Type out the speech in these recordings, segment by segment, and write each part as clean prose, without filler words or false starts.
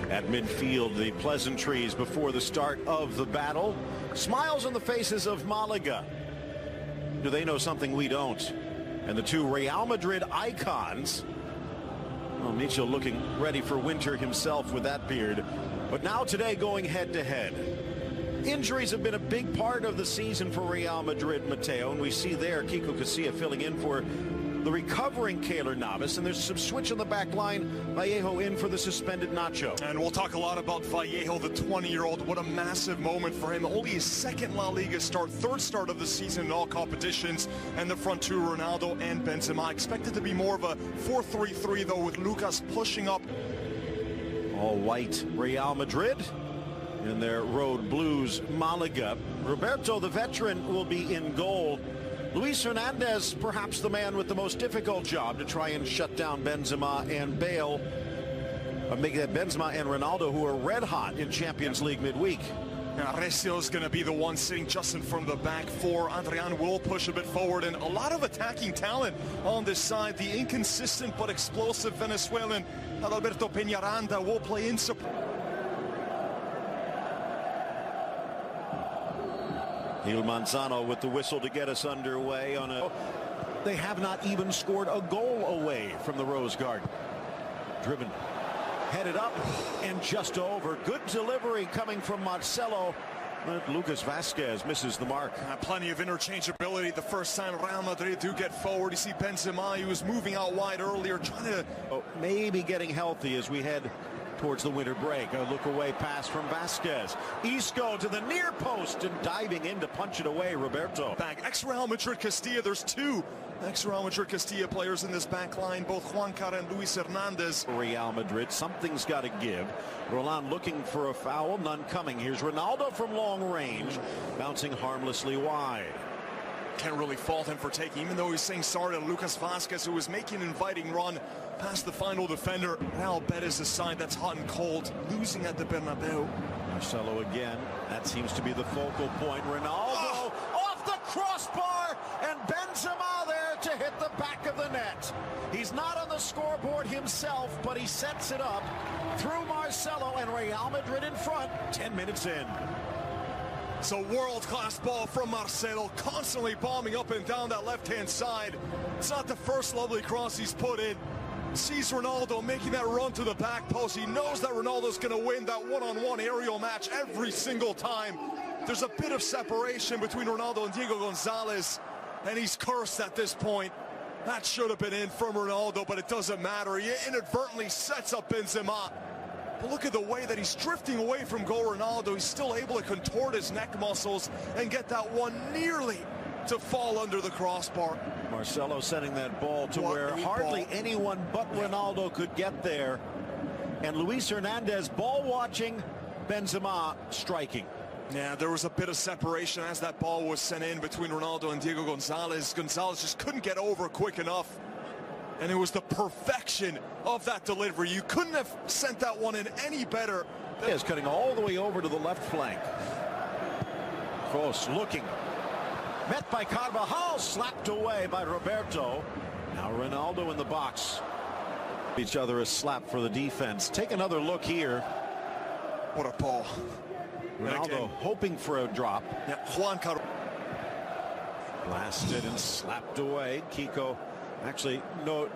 At midfield, the pleasantries before the start of the battle. Smiles on the faces of Malaga. Do they know something we don't? And the two Real Madrid icons. Well, Mitchell looking ready for winter himself with that beard. But now today going head-to-head. Injuries have been a big part of the season for Real Madrid, Mateo. And we see there Kiko Casilla filling in for the recovering Keylor Navas, and there's some switch on the back line. Vallejo in for the suspended Nacho. And we'll talk a lot about Vallejo, the 20-year-old. What a massive moment for him. Only his second La Liga start, third start of the season in all competitions. And the front two, Ronaldo and Benzema. Expected to be more of a 4-3-3, though, with Lucas pushing up. All white Real Madrid in their road blues Malaga. Roberto, the veteran, will be in goal. Luis Hernandez, perhaps the man with the most difficult job to try and shut down Benzema and Bale. Make that Benzema and Ronaldo, who are red hot in Champions League midweek. Now, Resio's going to be the one sitting just in front of the back four. Adrian will push a bit forward, and a lot of attacking talent on this side. The inconsistent but explosive Venezuelan Adalberto Peñaranda will play in support. Gil Manzano with the whistle to get us underway on a... They have not even scored a goal away from the Rose Garden. Driven, headed up, and just over. Good delivery coming from Marcelo. But Lucas Vazquez misses the mark. Plenty of interchangeability the first time Real Madrid do get forward. You see Benzema, he was moving out wide earlier, trying to... maybe getting healthy as we head towards the winter break. A look away pass from Vazquez. Isco to the near post and diving in to punch it away, Roberto. Back, ex-Real Madrid Castilla. There's two ex-Real Madrid Castilla players in this back line, both Juan Cara and Luis Hernandez. Real Madrid, something's got to give. Roland looking for a foul, none coming. Here's Ronaldo from long range, bouncing harmlessly wide. Can't really fault him for taking, even though he's saying sorry to Lucas Vazquez, who was making an inviting run past the final defender. Real Betis, a side that's hot and cold, losing at the Bernabeu. Marcelo again. That seems to be the focal point. Ronaldo off the crossbar, and Benzema there to hit the back of the net. He's not on the scoreboard himself, but he sets it up through Marcelo, and Real Madrid in front 10 minutes in. So world-class ball from Marcelo, constantly bombing up and down that left-hand side. It's not the first lovely cross he's put in. Sees Ronaldo making that run to the back post. He knows that Ronaldo's going to win that one-on-one aerial match every single time. There's a bit of separation between Ronaldo and Diego Gonzalez, and he's cursed at this point. That should have been in from Ronaldo, but it doesn't matter. He inadvertently sets up Benzema. But look at the way that he's drifting away from goal. Ronaldo, he's still able to contort his neck muscles and get that one nearly to fall under the crossbar. Marcelo sending that ball to where hardly anyone but Ronaldo could get there. And Luis Hernandez ball watching, Benzema striking. Yeah, there was a bit of separation as that ball was sent in between Ronaldo and Diego Gonzalez. Gonzalez just couldn't get over quick enough. And it was the perfection of that delivery. You couldn't have sent that one in any better. He is cutting all the way over to the left flank. Close looking. Met by Carvajal, slapped away by Roberto. Now Ronaldo in the box. Each other a slap for the defense. Take another look here. What a ball. Ronaldo hoping for a drop. Yeah, Juan Cara. Blasted and slapped away. Kiko actually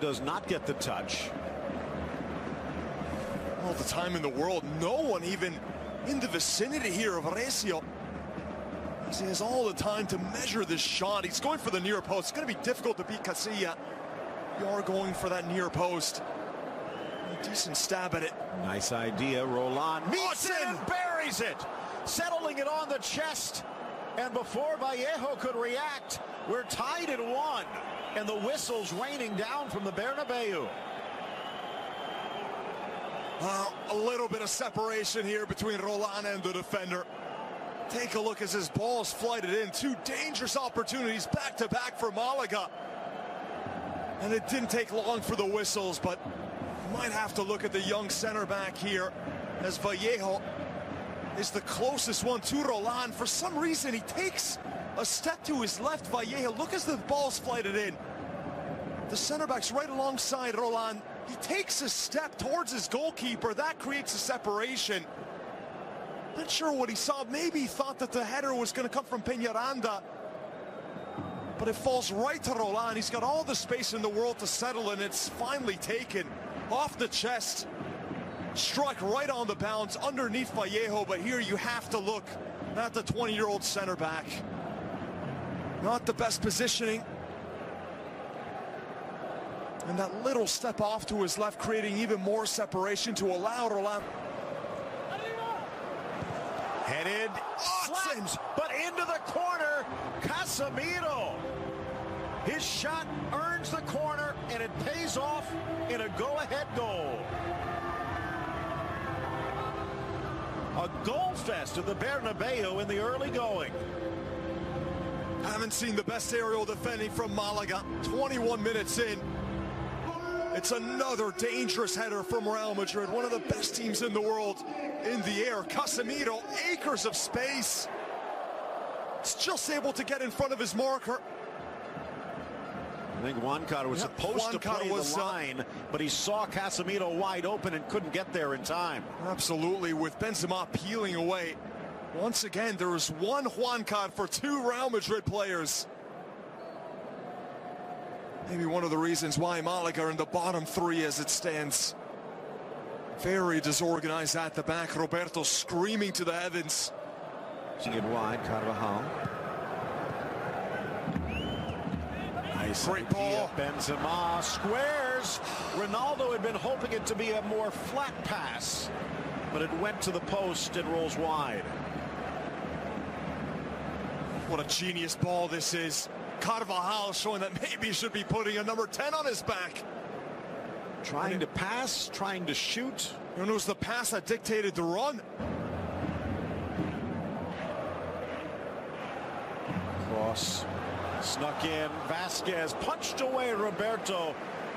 does not get the touch. All the time in the world, no one even in the vicinity here of Recio. He has all the time to measure this shot. He's going for the near post. It's going to be difficult to beat Casilla. You are going for that near post. A decent stab at it. Nice idea. Roland meets it and buries it. Settling it on the chest. And before Vallejo could react, we're tied at 1. And the whistle's raining down from the Bernabeu. A little bit of separation here between Roland and the defender. Take a look as his ball's flighted in. Two dangerous opportunities back-to-back for Malaga. And it didn't take long for the whistles, but might have to look at the young center back here as Vallejo is the closest one to Roland. For some reason, he takes a step to his left. Vallejo, look as the ball's flighted in. The center back's right alongside Roland. He takes a step towards his goalkeeper. That creates a separation. Not sure what he saw. Maybe he thought that the header was going to come from Peñaranda. But it falls right to Roland. He's got all the space in the world to settle, and it's finally taken off the chest. Struck right on the bounce underneath Vallejo, but here you have to look at the 20-year-old center back. Not the best positioning. And that little step off to his left, creating even more separation to allow Roland. Headed, slapped, but into the corner, Casemiro. His shot earns the corner, and it pays off in a go-ahead goal. A goal fest at the Bernabeu in the early going. Haven't seen the best aerial defending from Malaga. 21 minutes in. It's another dangerous header from Real Madrid, one of the best teams in the world in the air. Casemiro, acres of space. He's just able to get in front of his marker. I think Juancada was supposed to play the line, but he saw Casemiro wide open and couldn't get there in time. Absolutely, with Benzema peeling away. Once again, there is one Juancada for two Real Madrid players. Maybe one of the reasons why Malaga are in the bottom three as it stands. Very disorganized at the back. Roberto screaming to the heavens. Seeing it wide, Carvajal. Nice. Great ball. Benzema squares. Ronaldo had been hoping it to be a more flat pass, but it went to the post and rolls wide. What a genius ball this is. Carvajal showing that maybe he should be putting a number 10 on his back. Trying to pass, trying to shoot. And it was the pass that dictated the run. Cross snuck in. Vasquez punched away Roberto.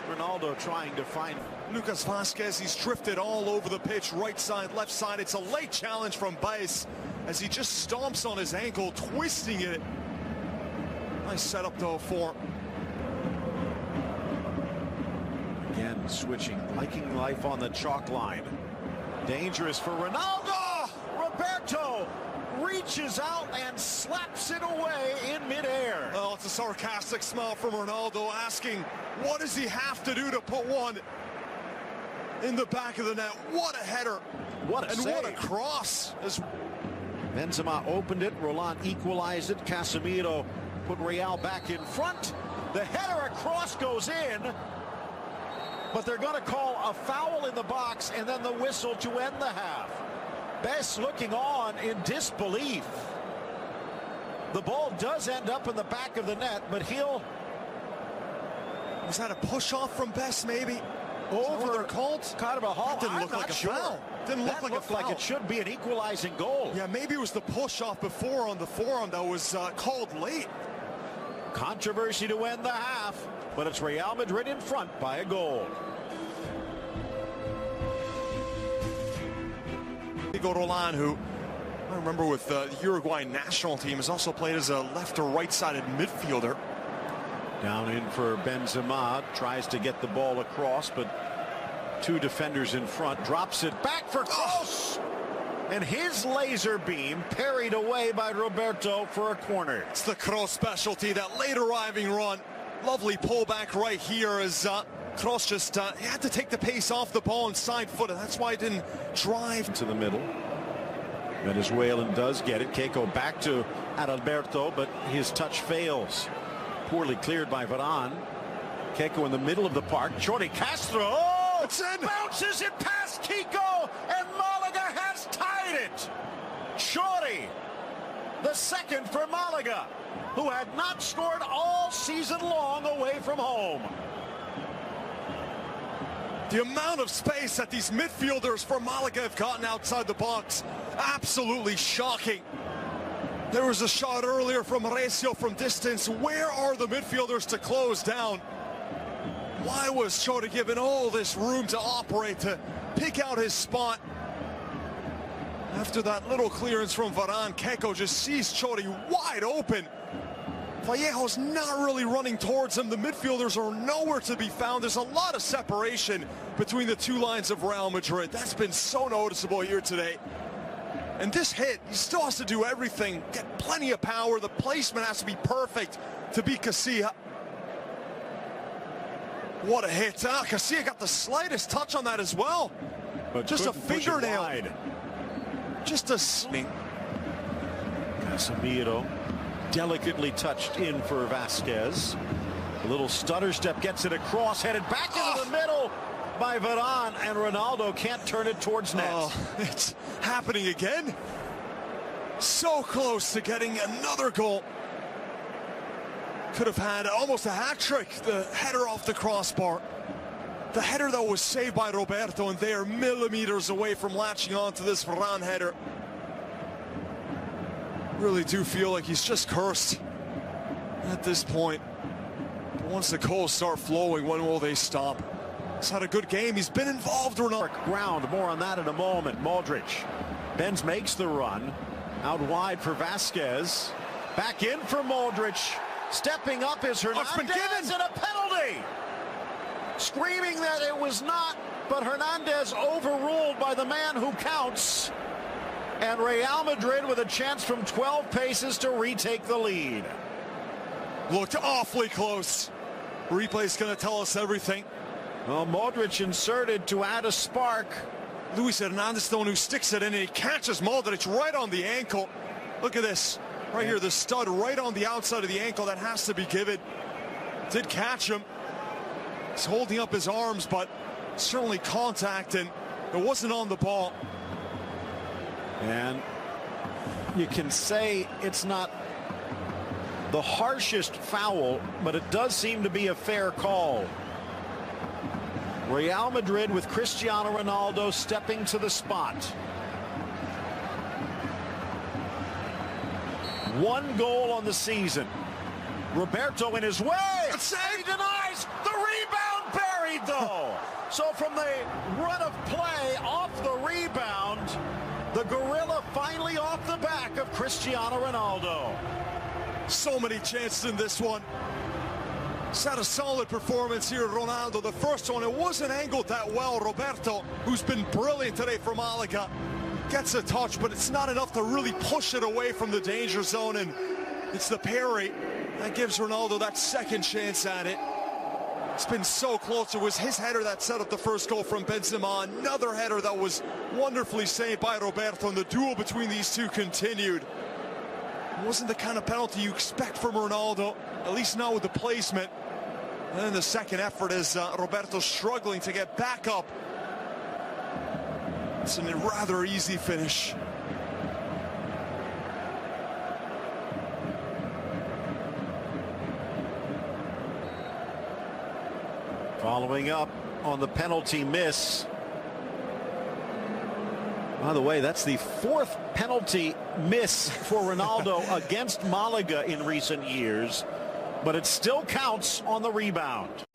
Ronaldo trying to find Lucas Vasquez. He's drifted all over the pitch, right side, left side. It's a late challenge from Baez as he just stomps on his ankle, twisting it. Nice setup though for. Again, switching, liking life on the chalk line. Dangerous for Ronaldo. Roberto reaches out and slaps it away in midair. Well, it's a sarcastic smile from Ronaldo, asking, what does he have to do to put one in the back of the net? What a header. What a save. What a cross. Benzema opened it. Roland equalized it. Casemiro put Real back in front. The header across goes in, but they're going to call a foul in the box and then the whistle to end the half. Best looking on in disbelief. The ball does end up in the back of the net, but he'll... Was that a push-off from Best, maybe? Over called Carvajal. Didn't look like a foul. Didn't look like a foul. Like it should be an equalizing goal. Yeah, maybe it was the push-off before on the forearm that was called late. Controversy to end the half, but it's Real Madrid in front by a goal. Diego Roland, who I remember with the Uruguay national team, has also played as a left or right-sided midfielder. Down in for Benzema, tries to get the ball across, but two defenders in front, drops it back for Kroos. And his laser beam parried away by Roberto for a corner. It's the Kroos specialty, that late arriving run. Lovely pullback right here as Kroos just he had to take the pace off the ball and side foot, and that's why he didn't drive to the middle. Venezuelan does get it. Keiko back to Adalberto, but his touch fails. Poorly cleared by Varane. Keiko in the middle of the park. Jordi Castro. Oh, it's in. Bounces it past Kiko, and Malaga has tied it. Jordi, the second for Malaga, who had not scored all season long away from home. The amount of space that these midfielders for Malaga have gotten outside the box, absolutely shocking. There was a shot earlier from Recio from distance. Where are the midfielders to close down? Why was Jordi given all this room to operate, to pick out his spot? After that little clearance from Varane, Keiko just sees Jordi wide open. Vallejo's not really running towards him. The midfielders are nowhere to be found. There's a lot of separation between the two lines of Real Madrid. That's been so noticeable here today. And this hit, he still has to do everything, get plenty of power. The placement has to be perfect to beat Casilla. What a hit. Casilla got the slightest touch on that as well. But just a fingernail. Just a swing. Casemiro delicately touched in for Vasquez. A little stutter step, gets it across, headed back into the middle by Varane, and Ronaldo can't turn it towards net. It's happening again. So close to getting another goal. Could have had almost a hat trick. The header off the crossbar. The header that was saved by Roberto, and they are millimeters away from latching onto this Varane header. Really do feel like he's just cursed at this point. But once the goals start flowing, when will they stop? He's had a good game. He's been involved or not. Ground, more on that in a moment. Modric. Benz makes the run. Out wide for Vasquez. Back in for Modric. Stepping up is Hernandez, and a penalty. Screaming that it was not, but Hernandez overruled by the man who counts. And Real Madrid with a chance from 12 paces to retake the lead. Looked awfully close. Replay's going to tell us everything. Well, Modric inserted to add a spark. Luis Hernandez, the one who sticks it in, and he catches Modric right on the ankle. Look at this. Right here, the stud right on the outside of the ankle. That has to be given. Did catch him. He's holding up his arms, but certainly contact, and it wasn't on the ball. And you can say it's not the harshest foul, but it does seem to be a fair call. Real Madrid with Cristiano Ronaldo stepping to the spot. One goal on the season. Roberto in his way. He denies. The rebound buried, though. So from the run of play off the rebound, the gorilla finally off the back of Cristiano Ronaldo. So many chances in this one. He's had a solid performance here, Ronaldo. The first one, it wasn't angled that well. Roberto, who's been brilliant today for Malaga, gets a touch, but it's not enough to really push it away from the danger zone, and it's the parry that gives Ronaldo that second chance at it. It's been so close. It was his header that set up the first goal from Benzema. Another header that was wonderfully saved by Roberto, and the duel between these two continued. It wasn't the kind of penalty you expect from Ronaldo, at least not with the placement. And then the second effort is Roberto struggling to get back up. It's a rather easy finish. Following up on the penalty miss. By the way, that's the fourth penalty miss for Ronaldo against Malaga in recent years, but it still counts on the rebound.